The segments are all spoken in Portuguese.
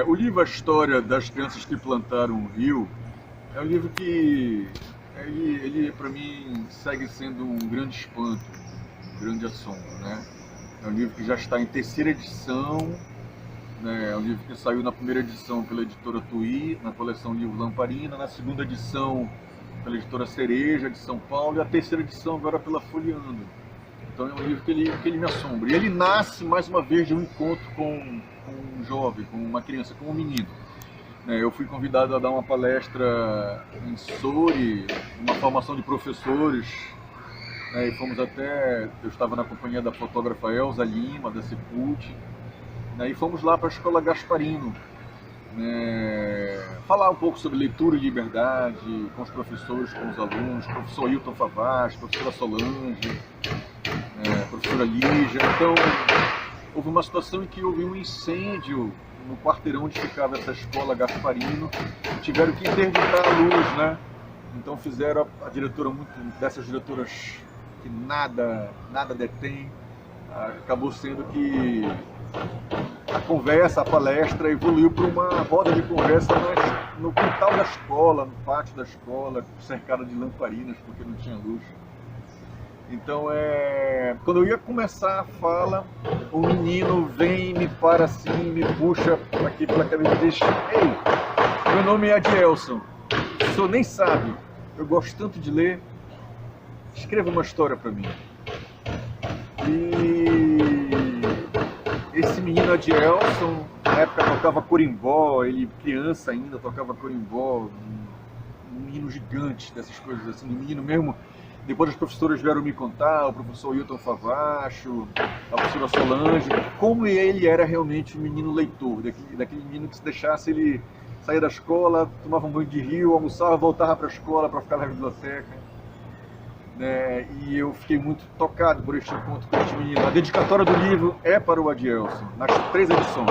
O livro A História das Crianças que Plantaram o Rio é um livro que ele para mim segue sendo um grande espanto, um grande assombro, né? É um livro que já está em terceira edição, né? É um livro que saiu na primeira edição pela editora Tuí, na coleção Livro Lamparina, na segunda edição pela editora Cereja de São Paulo e a terceira edição agora pela Folheando. Então é um livro que ele me assombra. E ele nasce, mais uma vez, de um encontro com um jovem, com uma criança, com um menino. Eu fui convidado a dar uma palestra em Soure, uma formação de professores, e fomos até, eu estava na companhia da fotógrafa Elza Lima, da Sepult, e fomos lá para a Escola Gasparino, falar um pouco sobre leitura e liberdade com os professores, com os alunos, professor Hilton Favaz, professora Solange, professora Lígia. Então, houve uma situação em que houve um incêndio no quarteirão onde ficava essa escola Gasparino, tiveram que interditar a luz, né? Então fizeram a diretora, muito dessas diretoras que nada detém, acabou sendo que a conversa, a palestra evoluiu para uma roda de conversa no quintal da escola, no pátio da escola, cercada de lamparinas, porque não tinha luz. Então, quando eu ia começar a fala, o menino vem, me para assim, me puxa aqui pela cabeça e diz: "Ei, meu nome é Adielson, o senhor nem sabe, eu gosto tanto de ler, escreva uma história para mim." E esse menino Adielson, na época tocava corimbó, ele criança ainda tocava corimbó, um menino gigante dessas coisas assim, um menino mesmo. Depois as professoras vieram me contar, o professor Hilton Favacho, a professora Solange, como ele era realmente um menino leitor, daquele menino que se deixasse ele sair da escola, tomava um banho de rio, almoçava, voltava para a escola para ficar na biblioteca. E eu fiquei muito tocado por este encontro com este menino. A dedicatória do livro é para o Adielson, nas 3 edições.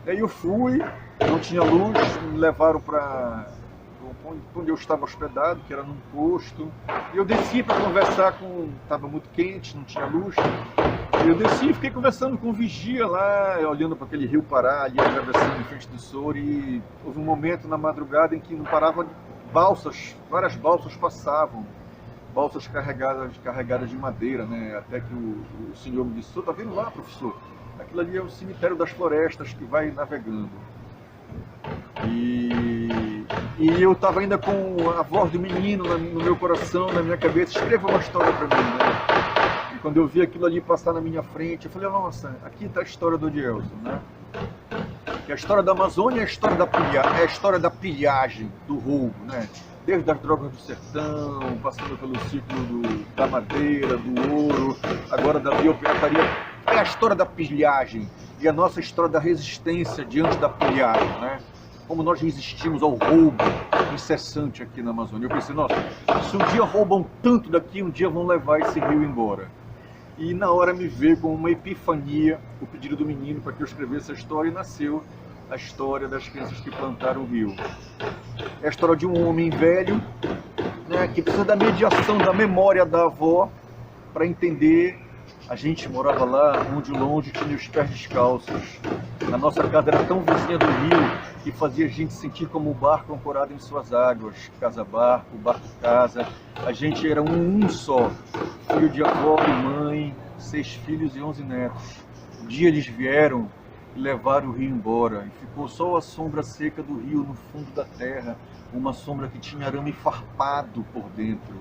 Aí eu fui, não tinha luz, me levaram para onde eu estava hospedado, que era num posto. E eu desci para conversar estava muito quente, não tinha luz. Eu desci e fiquei conversando com o vigia lá, olhando para aquele rio Pará, ali atravessando em frente do Soure. E houve um momento na madrugada em que não parava balsas, várias balsas passavam. Balsas carregadas de madeira, né? Até que o senhor me disse: "Tá vendo lá, professor? Aquilo ali é o cemitério das florestas que vai navegando." E eu estava ainda com a voz do menino no meu coração, na minha cabeça: "Escreva uma história para mim", né? E quando eu vi aquilo ali passar na minha frente, eu falei: "Nossa, aqui está a história do Adielson, né? Que a história da Amazônia é a história é a história da pilhagem, do roubo, né? Desde as drogas do sertão, passando pelo ciclo da madeira, do ouro, agora da biopirataria. É a história da pilhagem e a nossa história da resistência diante da pilhagem, né? Como nós resistimos ao roubo incessante aqui na Amazônia." Eu pensei: nossa, se um dia roubam tanto daqui, um dia vão levar esse rio embora. E na hora me veio como uma epifania o pedido do menino para que eu escrevesse a história, e nasceu a história das crianças que plantaram o rio. É a história de um homem velho, né, que precisa da mediação da memória da avó para entender. A gente morava lá onde o longe tinha os pés descalços. A nossa casa era tão vizinha do rio que fazia a gente sentir como um barco ancorado em suas águas. Casa-barco, barco-casa. A gente era um só. Filho de avó e mãe, 6 filhos e 11 netos. Um dia eles vieram e levaram o rio embora. E ficou só a sombra seca do rio no fundo da terra. Uma sombra que tinha arame farpado por dentro.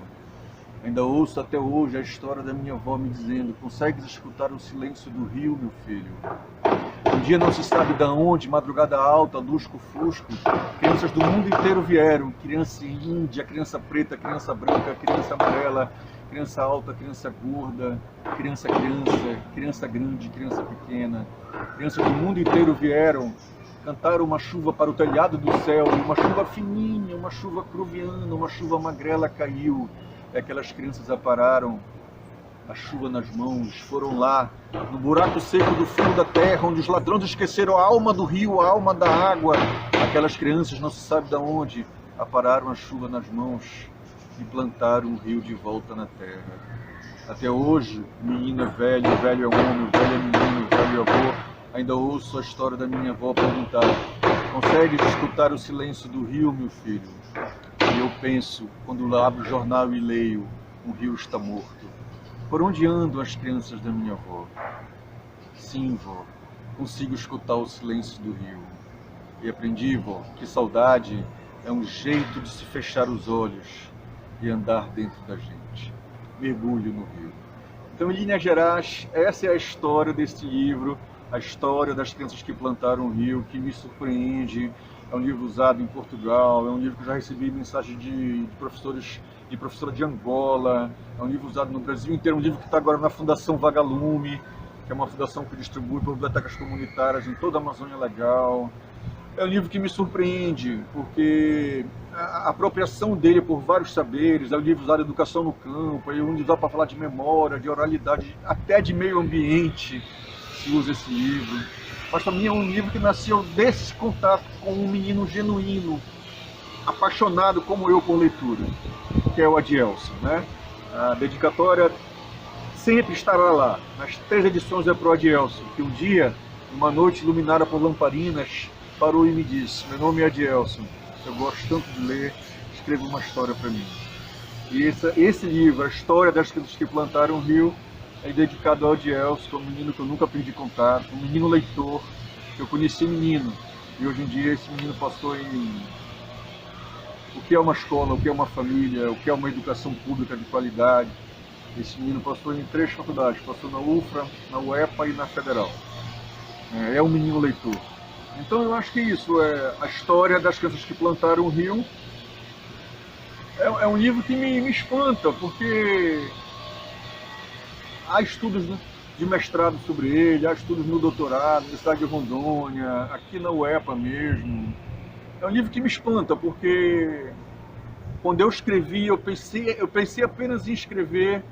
Ainda ouço até hoje a história da minha avó me dizendo: "Consegues escutar o silêncio do rio, meu filho?" Um dia, não se sabe de onde, madrugada alta, lusco-fusco, crianças do mundo inteiro vieram. Criança índia, criança preta, criança branca, criança amarela, criança alta, criança gorda, criança grande, criança pequena. Crianças do mundo inteiro vieram, cantaram uma chuva para o telhado do céu, e uma chuva fininha, uma chuva cruviana, uma chuva magrela caiu. E aquelas crianças apararam a chuva nas mãos, foram lá, no buraco seco do fundo da terra, onde os ladrões esqueceram a alma do rio, a alma da água. Aquelas crianças, não se sabe de onde, apararam a chuva nas mãos e plantaram o rio de volta na terra. Até hoje, menino é velho, velho é homem, velho é menino, velho é avô. Ainda ouço a história da minha avó perguntar: consegues escutar o silêncio do rio, meu filho? E eu penso, quando abro o jornal e leio, o rio está morto. Por onde andam as crianças da minha avó? Sim, vó, consigo escutar o silêncio do rio. E aprendi, vó, que saudade é um jeito de se fechar os olhos e andar dentro da gente. Mergulho no rio. Então, em linhas gerais, essa é a história desse livro, a história das crianças que plantaram o rio, que me surpreende. É um livro usado em Portugal, é um livro que eu já recebi mensagens de professores e professora de Angola, é um livro usado no Brasil inteiro, um livro que está agora na Fundação Vagalume, que é uma fundação que distribui por bibliotecas comunitárias em toda a Amazônia Legal. É um livro que me surpreende, porque a apropriação dele por vários saberes, é um livro usado em educação no campo, é um livro usado para falar de memória, de oralidade, até de meio ambiente se usa esse livro. Mas para mim é um livro que nasceu desse contato com um menino genuíno, apaixonado como eu por leitura, que é o Adielson, né? A dedicatória sempre estará lá. Nas 3 edições é para o Adielson, que um dia, numa noite iluminada por lamparinas, parou e me disse: meu nome é Adielson, eu gosto tanto de ler, escreva uma história para mim. E esse livro, A História das Crianças que Plantaram o Rio, é dedicado ao Adielson, que é um menino que eu nunca perdi contato, um menino leitor, que eu conheci menino, e hoje em dia esse menino passou em o que é uma escola, o que é uma família, o que é uma educação pública de qualidade. Esse menino passou em 3 faculdades, passou na UFRA, na UEPA e na Federal. É um menino leitor. Então eu acho que isso é a história das crianças que plantaram o rio. É um livro que me espanta, porque há estudos de mestrado sobre ele, há estudos no doutorado, na cidade de Rondônia, aqui na UEPA mesmo. É um livro que me espanta, porque quando eu escrevi, eu pensei apenas em escrever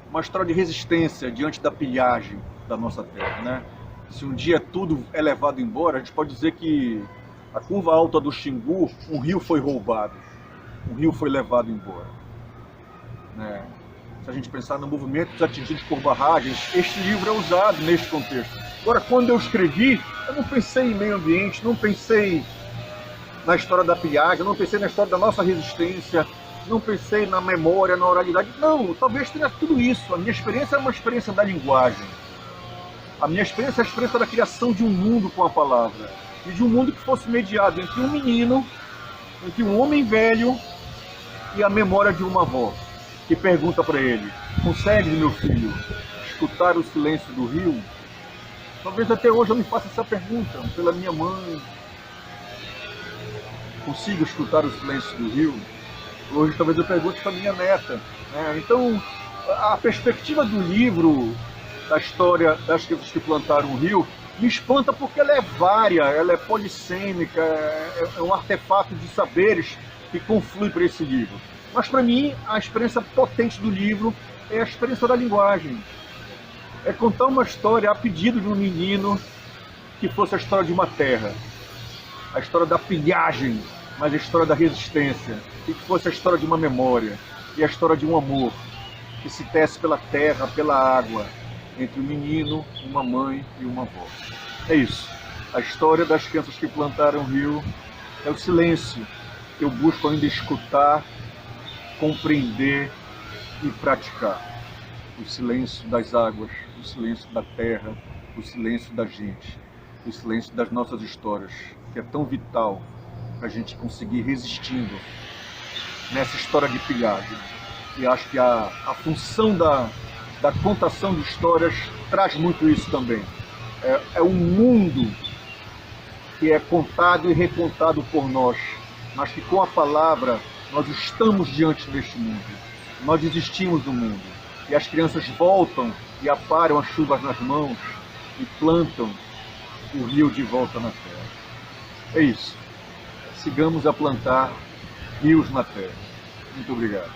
uma história de resistência diante da pilhagem da nossa terra, né? Se um dia tudo é levado embora, a gente pode dizer que a curva alta do Xingu, um rio foi roubado, um rio foi levado embora, né? Se a gente pensar no movimento dos atingidos por barragens, este livro é usado neste contexto. Agora, quando eu escrevi, eu não pensei em meio ambiente, não pensei na história da pilhagem, não pensei na história da nossa resistência, não pensei na memória, na oralidade. Não, talvez tenha tudo isso. A minha experiência é uma experiência da linguagem. A minha experiência é a experiência da criação de um mundo com a palavra. E de um mundo que fosse mediado entre um menino, entre um homem velho e a memória de uma avó, que pergunta para ele: consegue, meu filho, escutar o silêncio do rio? Talvez até hoje eu me faça essa pergunta pela minha mãe. Consigo escutar o silêncio do rio? Hoje talvez eu pergunte para minha neta, né? Então, a perspectiva do livro, da história das crianças que plantaram o rio, me espanta porque ela é vária, ela é polissêmica, é um artefato de saberes que conflui para esse livro. Mas para mim, a experiência potente do livro é a experiência da linguagem. É contar uma história a pedido de um menino que fosse a história de uma terra, a história da pilhagem, mas a história da resistência, e que fosse a história de uma memória, e a história de um amor, que se tece pela terra, pela água, entre um menino, uma mãe e uma avó. É isso. A história das crianças que plantaram o rio é o silêncio que eu busco ainda escutar, compreender e praticar. O silêncio das águas, o silêncio da terra, o silêncio da gente, o silêncio das nossas histórias, que é tão vital para a gente conseguir resistindo nessa história de pilhagem. E acho que a função da contação de histórias traz muito isso também. É um mundo que é contado e recontado por nós, mas que com a palavra nós estamos diante deste mundo. Nós existimos no mundo. E as crianças voltam e aparam as chuvas nas mãos e plantam o rio de volta na terra. É isso. Sigamos a plantar rios na terra. Muito obrigado.